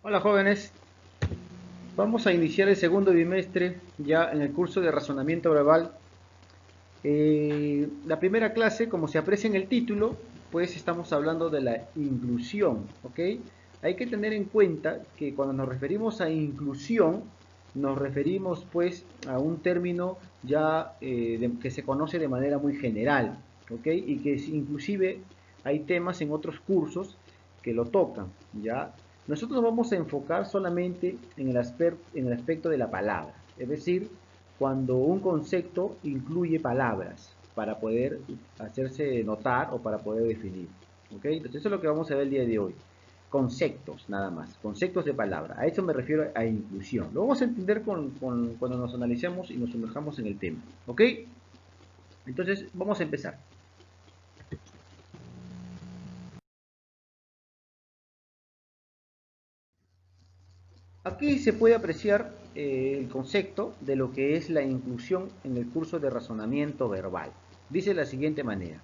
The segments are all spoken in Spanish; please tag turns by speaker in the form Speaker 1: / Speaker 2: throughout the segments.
Speaker 1: Hola jóvenes, vamos a iniciar el segundo bimestre ya en el curso de razonamiento verbal. La primera clase, como se aprecia en el título, pues estamos hablando de la inclusión, ¿ok? Hay que tener en cuenta que cuando nos referimos a inclusión, nos referimos pues a un término ya que se conoce de manera muy general, ¿ok? Y que inclusive hay temas en otros cursos que lo tocan, ¿ya? Nosotros nos vamos a enfocar solamente en el aspecto de la palabra, es decir, cuando un concepto incluye palabras para poder hacerse notar o para poder definir. ¿Ok? Entonces eso es lo que vamos a ver el día de hoy. Conceptos, nada más. Conceptos de palabra. A eso me refiero a inclusión. Lo vamos a entender cuando nos analicemos y nos sumerjamos en el tema. ¿Ok? Entonces vamos a empezar. Aquí se puede apreciar el concepto de lo que es la inclusión en el curso de razonamiento verbal. Dice de la siguiente manera.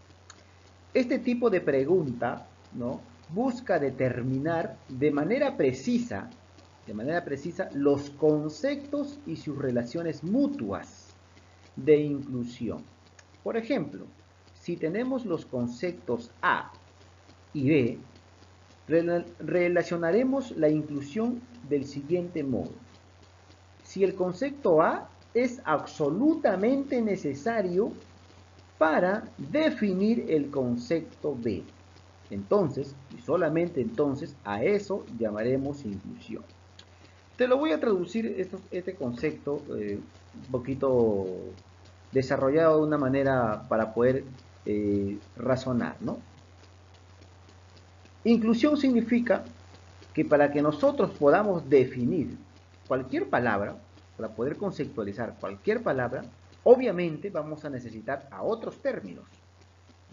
Speaker 1: Este tipo de pregunta, ¿no?, busca determinar de manera precisa los conceptos y sus relaciones mutuas de inclusión. Por ejemplo, si tenemos los conceptos A y B, relacionaremos la inclusión del siguiente modo. Si el concepto A es absolutamente necesario para definir el concepto B. Entonces, y solamente entonces, a eso llamaremos inclusión. Te lo voy a traducir este concepto un poquito desarrollado de una manera para poder razonar, ¿no? Inclusión significa que para que nosotros podamos definir cualquier palabra, para poder conceptualizar cualquier palabra, obviamente vamos a necesitar a otros términos,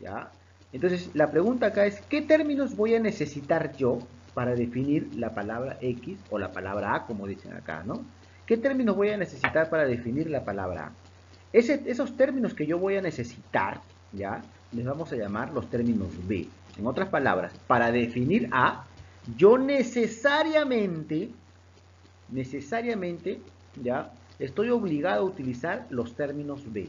Speaker 1: ¿ya? Entonces, la pregunta acá es, ¿qué términos voy a necesitar yo para definir la palabra X o la palabra A, como dicen acá, ¿no? ¿Qué términos voy a necesitar para definir la palabra A? Esos términos que yo voy a necesitar, ¿ya?, les vamos a llamar los términos B. En otras palabras, para definir A, yo necesariamente, ¿ya?, estoy obligado a utilizar los términos B.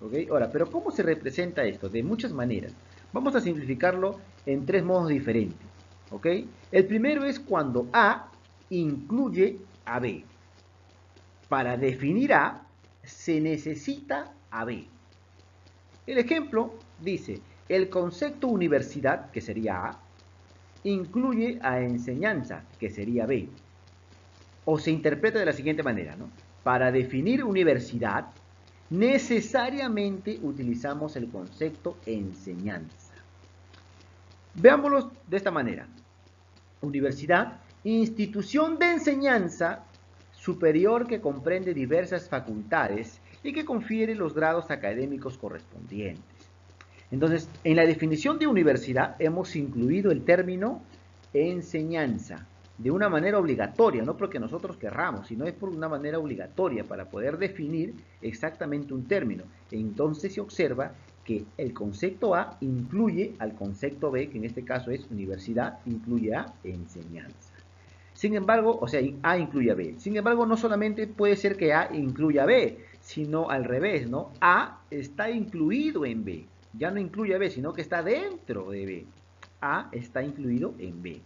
Speaker 1: ¿Ok? Ahora, pero ¿cómo se representa esto? De muchas maneras. Vamos a simplificarlo en tres modos diferentes. ¿Ok? El primero es cuando A incluye a B. Para definir A, se necesita a B. El ejemplo dice, el concepto universidad, que sería A, incluye a enseñanza, que sería B. O se interpreta de la siguiente manera, ¿no? Para definir universidad, necesariamente utilizamos el concepto enseñanza. Veámoslo de esta manera. Universidad, institución de enseñanza superior que comprende diversas facultades y que confiere los grados académicos correspondientes. Entonces, en la definición de universidad hemos incluido el término enseñanza de una manera obligatoria, no porque nosotros querramos, sino es por una manera obligatoria para poder definir exactamente un término. Entonces se observa que el concepto A incluye al concepto B, que en este caso es universidad, incluye a enseñanza. Sin embargo, o sea, A incluye a B. Sin embargo, no solamente puede ser que A incluya a B, sino al revés, ¿no? A está incluido en B. Ya no incluye a B, sino que está dentro de B. A está incluido en B.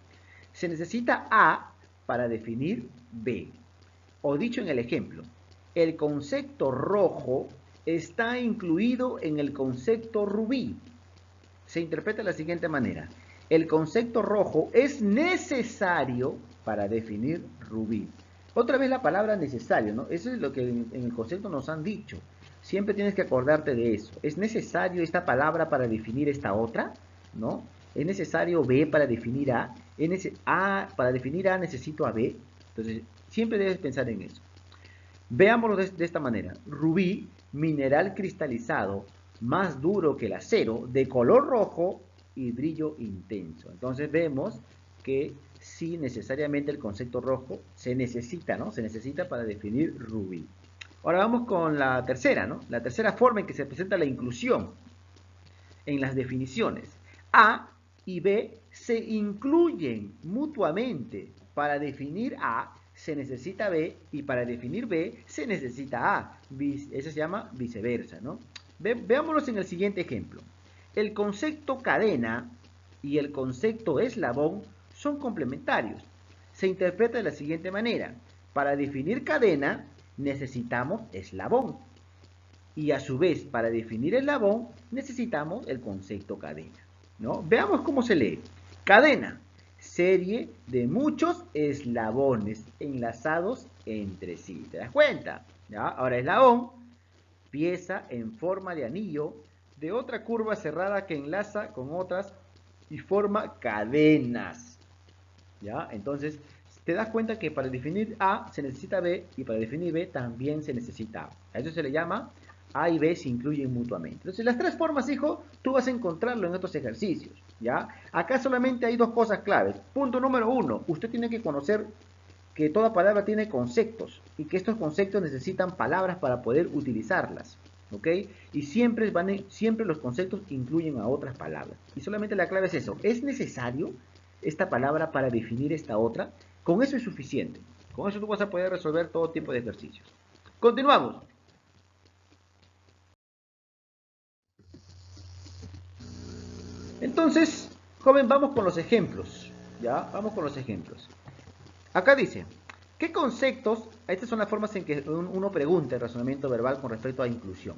Speaker 1: Se necesita A para definir B. O dicho en el ejemplo, el concepto rojo está incluido en el concepto rubí. Se interpreta de la siguiente manera. El concepto rojo es necesario para definir rubí. Otra vez la palabra necesario, ¿no? Eso es lo que en el concepto nos han dicho. Siempre tienes que acordarte de eso. ¿Es necesario esta palabra para definir esta otra? ¿No? ¿Es necesario B para definir A? Para definir A necesito a B. Entonces, siempre debes pensar en eso. Veámoslo de esta manera. Rubí, mineral cristalizado, más duro que el acero, de color rojo y brillo intenso. Entonces vemos que sí, necesariamente el concepto rojo se necesita, ¿no? Se necesita para definir rubí. Ahora vamos con la tercera, ¿no? La tercera forma en que se presenta la inclusión en las definiciones. A y B se incluyen mutuamente. Para definir A se necesita B y para definir B se necesita A. Eso se llama viceversa, ¿no? Veámoslos en el siguiente ejemplo. El concepto cadena y el concepto eslabón son complementarios. Se interpreta de la siguiente manera. Para definir cadena necesitamos eslabón. Y a su vez, para definir eslabón, necesitamos el concepto cadena, ¿no? Veamos cómo se lee. Cadena, serie de muchos eslabones enlazados entre sí. ¿Te das cuenta? ¿Ya? Ahora, eslabón, pieza en forma de anillo de otra curva cerrada que enlaza con otras y forma cadenas. ¿Ya? Entonces, te das cuenta que para definir A se necesita B y para definir B también se necesita A. A eso se le llama A y B se incluyen mutuamente. Entonces, las tres formas, hijo, tú vas a encontrarlo en estos ejercicios. ¿Ya? Acá solamente hay dos cosas claves. Punto número 1, usted tiene que conocer que toda palabra tiene conceptos y que estos conceptos necesitan palabras para poder utilizarlas. ¿Ok? Y siempre los conceptos incluyen a otras palabras. Y solamente la clave es eso. ¿Es necesario esta palabra para definir esta otra? Con eso es suficiente. Con eso tú vas a poder resolver todo tipo de ejercicios. Continuamos. Entonces, joven, vamos con los ejemplos. ¿Ya? Vamos con los ejemplos. Acá dice, ¿qué conceptos? Estas son las formas en que uno pregunta el razonamiento verbal con respecto a inclusión.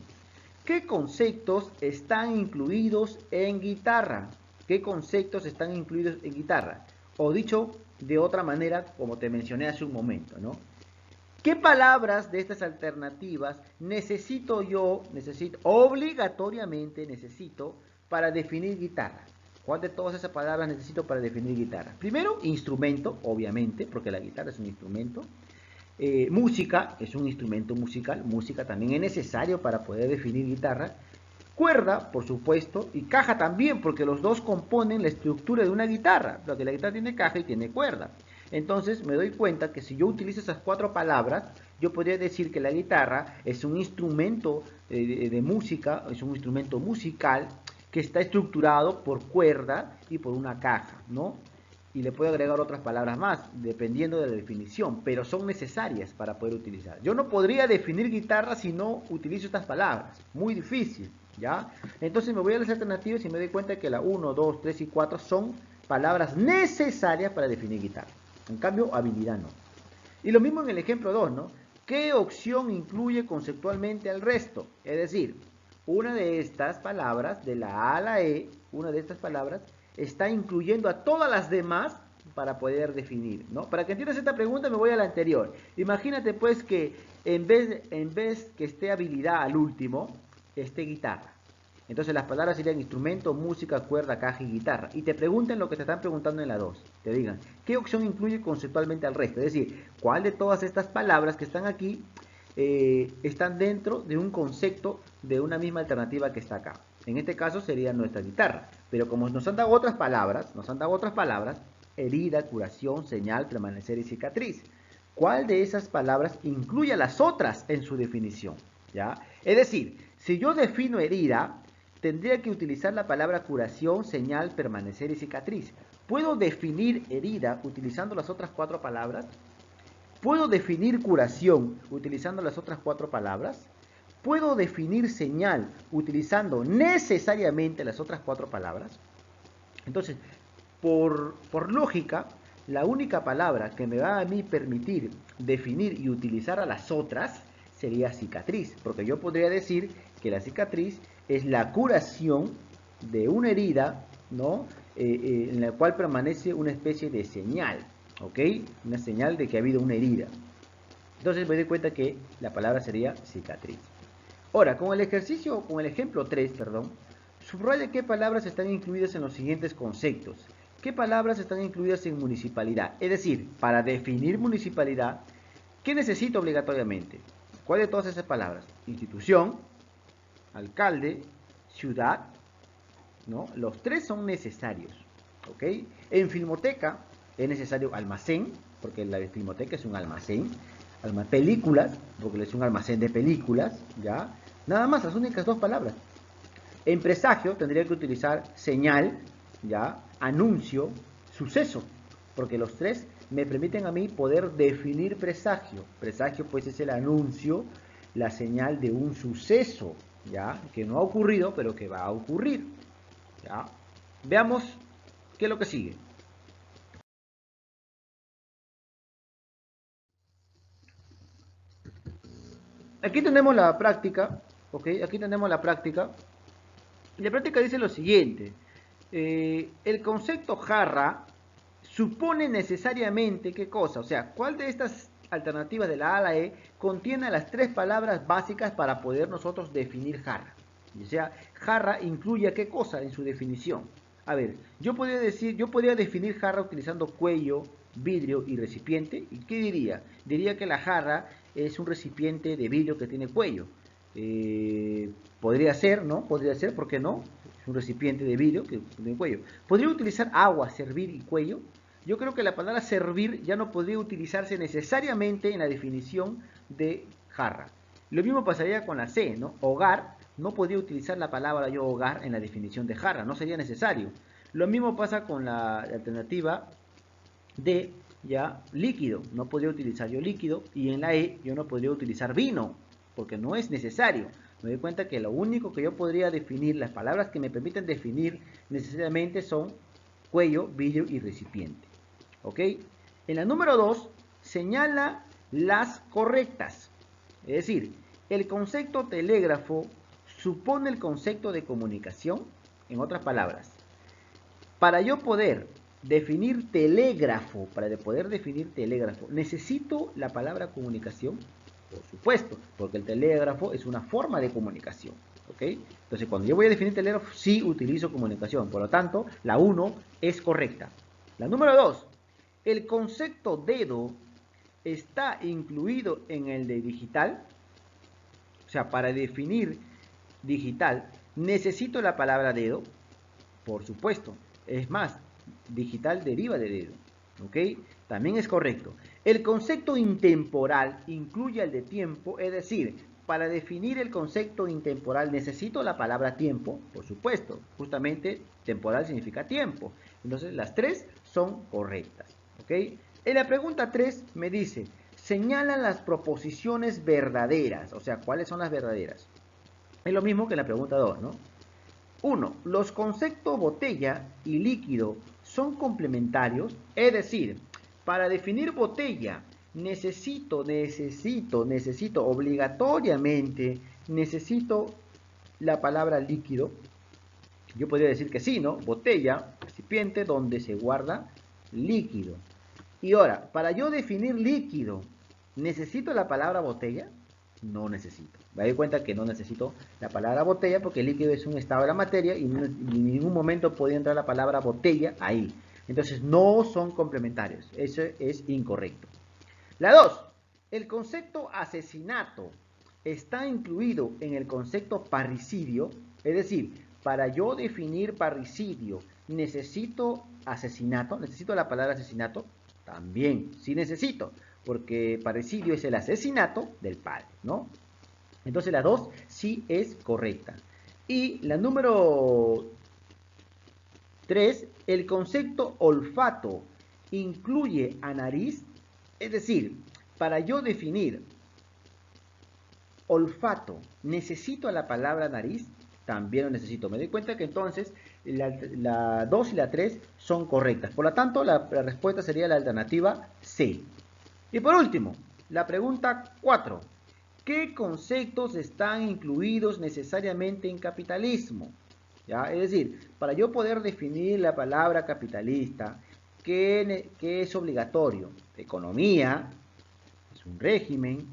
Speaker 1: ¿Qué conceptos están incluidos en guitarra? ¿Qué conceptos están incluidos en guitarra? O dicho de otra manera, como te mencioné hace un momento, ¿no? ¿Qué palabras de estas alternativas obligatoriamente necesito para definir guitarra? ¿Cuál de todas esas palabras necesito para definir guitarra? Primero, instrumento, obviamente, porque la guitarra es un instrumento. Música es un instrumento musical. Música también es necesario para poder definir guitarra. Cuerda, por supuesto, y caja también, porque los dos componen la estructura de una guitarra. Porque la guitarra tiene caja y tiene cuerda. Entonces me doy cuenta que si yo utilizo esas cuatro palabras, yo podría decir que la guitarra es un instrumento de música, es un instrumento musical que está estructurado por cuerda y por una caja, ¿no? Y le puedo agregar otras palabras más, dependiendo de la definición, pero son necesarias para poder utilizar. Yo no podría definir guitarra si no utilizo estas palabras, muy difícil, ¿ya? Entonces me voy a las alternativas y me doy cuenta que la 1, 2, 3 y 4 son palabras necesarias para definir guitarra. En cambio, habilidad no. Y lo mismo en el ejemplo 2, ¿no? ¿Qué opción incluye conceptualmente al resto? Es decir, una de estas palabras, de la A a la E, una de estas palabras está incluyendo a todas las demás para poder definir, ¿no? Para que entiendas esta pregunta me voy a la anterior. Imagínate pues que en vez que esté habilidad al último, esté guitarra. Entonces las palabras serían instrumento, música, cuerda, caja y guitarra. Y te pregunten lo que te están preguntando en la 2. Te digan, ¿qué opción incluye conceptualmente al resto? Es decir, ¿cuál de todas estas palabras que están aquí están dentro de un concepto de una misma alternativa que está acá? En este caso sería nuestra guitarra. Pero como nos han dado otras palabras, herida, curación, señal, permanecer y cicatriz. ¿Cuál de esas palabras incluye a las otras en su definición? ¿Ya? Es decir, si yo defino herida, tendría que utilizar la palabra curación, señal, permanecer y cicatriz. ¿Puedo definir herida utilizando las otras cuatro palabras? ¿Puedo definir curación utilizando las otras cuatro palabras? ¿Puedo definir señal utilizando necesariamente las otras cuatro palabras? Entonces, por lógica, la única palabra que me va a mí permitir definir y utilizar a las otras sería cicatriz, porque yo podría decir que la cicatriz es la curación de una herida, ¿no? En la cual permanece una especie de señal, ¿ok? Una señal de que ha habido una herida. Entonces me doy cuenta que la palabra sería cicatriz. Ahora, con el ejemplo 3, subraya qué palabras están incluidas en los siguientes conceptos. ¿Qué palabras están incluidas en municipalidad? Es decir, para definir municipalidad, ¿qué necesito obligatoriamente? ¿Cuál de todas esas palabras? Institución, alcalde, ciudad, ¿no? Los tres son necesarios, ¿ok? En filmoteca es necesario almacén, porque la filmoteca es un almacén. Películas, porque es un almacén de películas, ¿ya? Nada más, las únicas dos palabras. En presagio tendría que utilizar señal, ¿ya? anuncio, suceso, porque los tres me permiten a mí poder definir presagio. Presagio pues es el anuncio, la señal de un suceso, ¿ya? Que no ha ocurrido, pero que va a ocurrir, ¿ya? Veamos qué es lo que sigue. Aquí tenemos la práctica, ¿ok? Aquí tenemos la práctica. La práctica dice lo siguiente. El concepto jarra supone necesariamente, ¿qué cosa? O sea, ¿cuál de estas alternativas de la A a la E contiene las tres palabras básicas para poder nosotros definir jarra? O sea, jarra incluye ¿qué cosa en su definición? A ver, yo podría definir jarra utilizando cuello, vidrio y recipiente. ¿Y qué diría? Diría que la jarra es un recipiente de vidrio que tiene cuello. Eh, Podría ser, ¿no? Podría ser, ¿por qué no? Es un recipiente de vidrio que tiene cuello. ¿Podría utilizar agua, servir y cuello? Yo creo que la palabra servir ya no podría utilizarse necesariamente en la definición de jarra. Lo mismo pasaría con la C, ¿no? Hogar, no podría utilizar la palabra yo hogar en la definición de jarra, no sería necesario. Lo mismo pasa con la alternativa D, ya líquido, no podría utilizar yo líquido, y en la E yo no podría utilizar vino, porque no es necesario. Me doy cuenta que lo único que yo podría definir, las palabras que me permiten definir necesariamente son cuello, vidrio y recipiente. ¿Ok? En la número 2 señala las correctas. Es decir, el concepto telégrafo supone el concepto de comunicación. En otras palabras, para yo poder definir telégrafo, ¿necesito la palabra comunicación? Por supuesto, porque el telégrafo es una forma de comunicación. ¿Ok? Entonces, cuando yo voy a definir telégrafo, sí utilizo comunicación. Por lo tanto, la 1 es correcta. La número 2, el concepto dedo está incluido en el de digital. O sea, para definir digital, ¿necesito la palabra dedo? Por supuesto. Es más, digital deriva de dedo. ¿Ok? También es correcto. El concepto intemporal incluye el de tiempo, es decir, para definir el concepto intemporal necesito la palabra tiempo, por supuesto. Justamente temporal significa tiempo. Entonces las tres son correctas. ¿Ok? En la pregunta 3 me dice, señala las proposiciones verdaderas. O sea, ¿cuáles son las verdaderas? Es lo mismo que en la pregunta 2, ¿no? 1. Los conceptos botella y líquido son complementarios, es decir, para definir botella necesito obligatoriamente, necesito la palabra líquido. Yo podría decir que sí, ¿no? Botella, recipiente donde se guarda líquido. Y ahora, para yo definir líquido, ¿necesito la palabra botella? No necesito. Me doy cuenta que no necesito la palabra botella porque el líquido es un estado de la materia y en ningún momento podía entrar la palabra botella ahí. Entonces no son complementarios. Eso es incorrecto. La 2. El concepto asesinato está incluido en el concepto parricidio. Es decir, para yo definir parricidio, ¿necesito asesinato? ¿Necesito la palabra asesinato? También, sí necesito, porque parricidio es el asesinato del padre, ¿no? Entonces la 2 sí es correcta. Y la número 3, el concepto olfato incluye a nariz, es decir, para yo definir olfato, ¿necesito la palabra nariz? También lo necesito. Me doy cuenta que entonces la 2 y la 3 son correctas. Por lo tanto, la respuesta sería la alternativa C. Y por último, la pregunta 4. ¿Qué conceptos están incluidos necesariamente en capitalismo? ¿Ya? Es decir, para yo poder definir la palabra capitalista, ¿qué es obligatorio? Economía, es un régimen,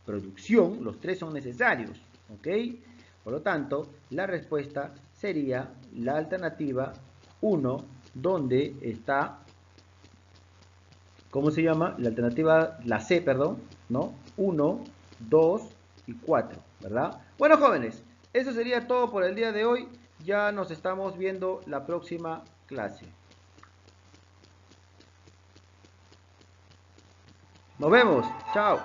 Speaker 1: producción, los tres son necesarios. ¿Ok? Por lo tanto, la respuesta sería la alternativa 1, donde está, ¿cómo se llama? La alternativa, la C, perdón, ¿no? 1, 2 y 4, ¿verdad? Bueno, jóvenes, eso sería todo por el día de hoy. Ya nos estamos viendo la próxima clase. Nos vemos. Chao.